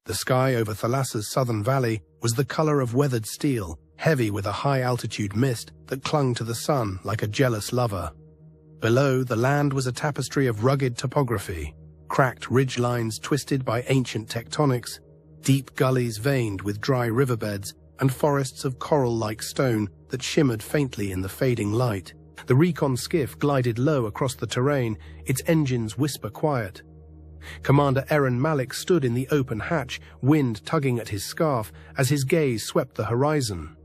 The sky over Thalassa's southern valley was the color of weathered steel, heavy with a high-altitude mist that clung to the sun like a jealous lover. Below, the land was a tapestry of rugged topography, cracked ridgelines twisted by ancient tectonics, deep gullies veined with dry riverbeds, and forests of coral-like stone that shimmered faintly in the fading light. The recon skiff glided low across the terrain, its engines whisper quiet. Commander Eren Malik stood in the open hatch, wind tugging at his scarf as his gaze swept the horizon.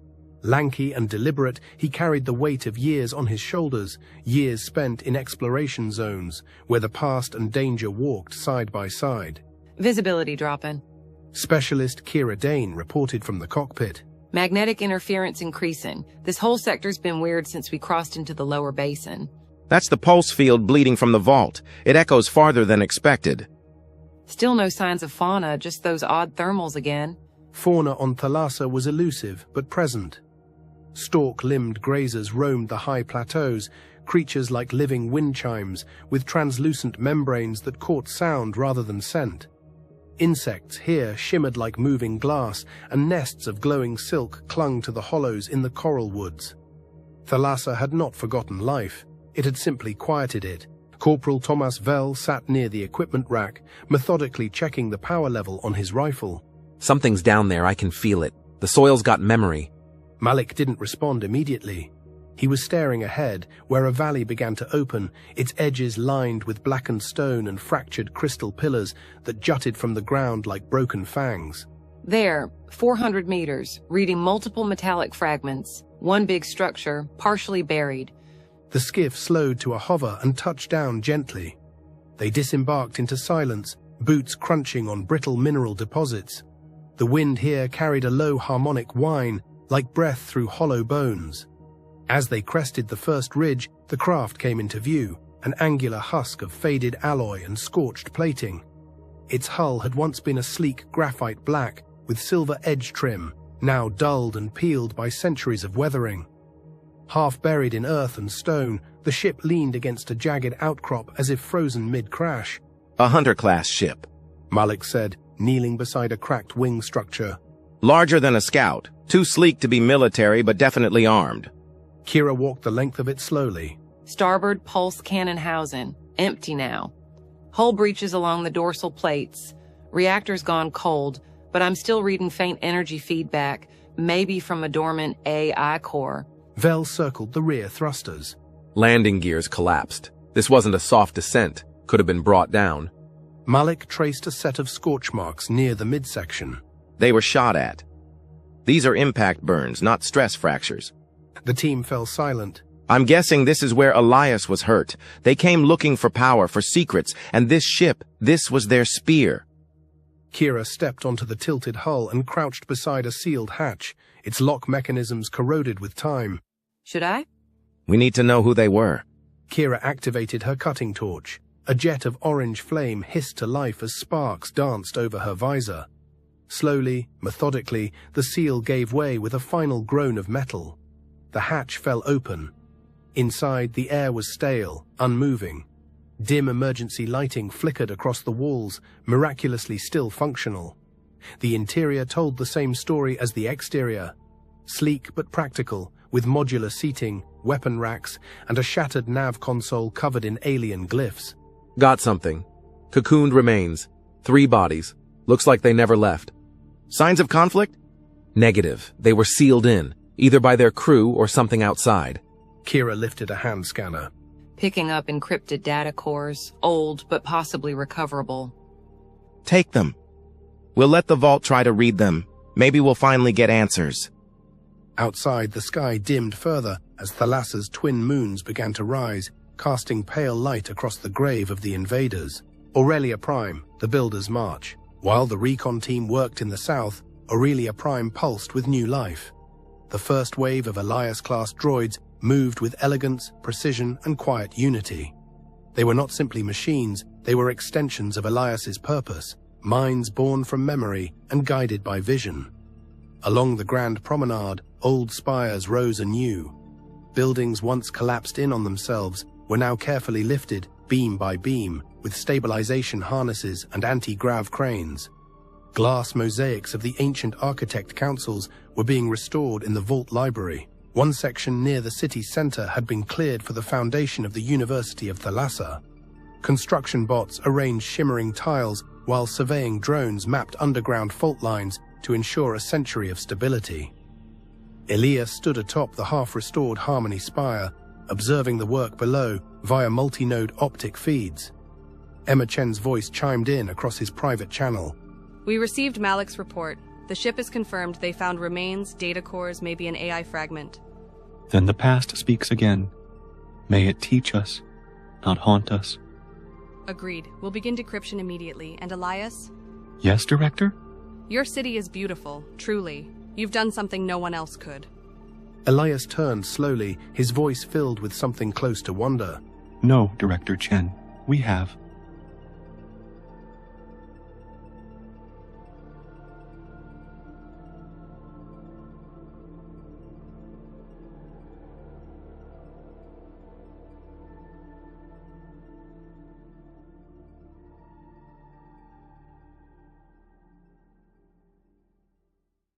Lanky and deliberate, he carried the weight of years on his shoulders, years spent in exploration zones, where the past and danger walked side by side. Visibility dropping. Specialist Kira Dane reported from the cockpit. Magnetic interference increasing. This whole sector's been weird since we crossed into the lower basin. That's the pulse field bleeding from the vault. It echoes farther than expected. Still no signs of fauna, just those odd thermals again. Fauna on Thalassa was elusive but present. Stalk-limbed grazers roamed the high plateaus, creatures like living wind chimes, with translucent membranes that caught sound rather than scent. Insects here shimmered like moving glass, and nests of glowing silk clung to the hollows in the coral woods. Thalassa had not forgotten life. It had simply quieted it. Corporal Thomas Vell sat near the equipment rack, methodically checking the power level on his rifle. Something's down there, I can feel it. The soil's got memory. Malik didn't respond immediately. He was staring ahead, where a valley began to open, its edges lined with blackened stone and fractured crystal pillars that jutted from the ground like broken fangs. There, 400 meters, reading multiple metallic fragments, one big structure, partially buried. The skiff slowed to a hover and touched down gently. They disembarked into silence, boots crunching on brittle mineral deposits. The wind here carried a low harmonic whine, like breath through hollow bones. As they crested the first ridge, the craft came into view, an angular husk of faded alloy and scorched plating. Its hull had once been a sleek graphite black with silver edge trim, now dulled and peeled by centuries of weathering. Half buried in earth and stone, the ship leaned against a jagged outcrop as if frozen mid-crash. A Hunter-class ship, Malik said, kneeling beside a cracked wing structure. larger than a scout, too sleek to be military but definitely armed. Kira walked the length of it slowly. Starboard pulse cannon housing, empty now. Hull breaches along the dorsal plates. Reactor's gone cold, but I'm still reading faint energy feedback, maybe from a dormant AI core. Vel circled the rear thrusters. Landing gears collapsed. This wasn't a soft descent. Could have been brought down. Malik traced a set of scorch marks near the midsection. They were shot at. These are impact burns, not stress fractures. The team fell silent. I'm guessing this is where Elias was hurt. They came looking for power, for secrets, and this ship, this was their spear. Kira stepped onto the tilted hull and crouched beside a sealed hatch, its lock mechanisms corroded with time. Should I? We need to know who they were. Kira activated her cutting torch. A jet of orange flame hissed to life as sparks danced over her visor. Slowly, methodically, the seal gave way with a final groan of metal. The hatch fell open. Inside, the air was stale, unmoving. Dim emergency lighting flickered across the walls, miraculously still functional. The interior told the same story as the exterior. Sleek but practical, with modular seating, weapon racks, and a shattered nav console covered in alien glyphs. Got something. Cocooned remains. 3 bodies. Looks like they never left. Signs of conflict? Negative. They were sealed in, either by their crew or something outside. Kira lifted a hand scanner. Picking up encrypted data cores, old but possibly recoverable. Take them. We'll let the vault try to read them. Maybe we'll finally get answers. Outside, the sky dimmed further as Thalassa's twin moons began to rise, casting pale light across the grave of the invaders. Aurelia Prime, the Builder's March. While the recon team worked in the south, Aurelia Prime pulsed with new life. The first wave of Elias-class droids moved with elegance, precision, and quiet unity. They were not simply machines, they were extensions of Elias's purpose, minds born from memory and guided by vision. Along the Grand Promenade, old spires rose anew. Buildings once collapsed in on themselves were now carefully lifted, beam by beam, with stabilization harnesses and anti-grav cranes. Glass mosaics of the ancient architect councils were being restored in the vault library. One section near the city's center had been cleared for the foundation of the University of Thalassa. Construction bots arranged shimmering tiles while surveying drones mapped underground fault lines to ensure a century of stability. Elias stood atop the half-restored Harmony Spire, observing the work below via multi-node optic feeds. Emma Chen's voice chimed in across his private channel. We received Malik's report. The ship is confirmed they found remains, data cores, maybe an AI fragment. Then the past speaks again. May it teach us, not haunt us. Agreed. We'll begin decryption immediately. And Elias? Yes, Director? Your city is beautiful, truly. You've done something no one else could. Elias turned slowly, his voice filled with something close to wonder. No, Director Chen. We have.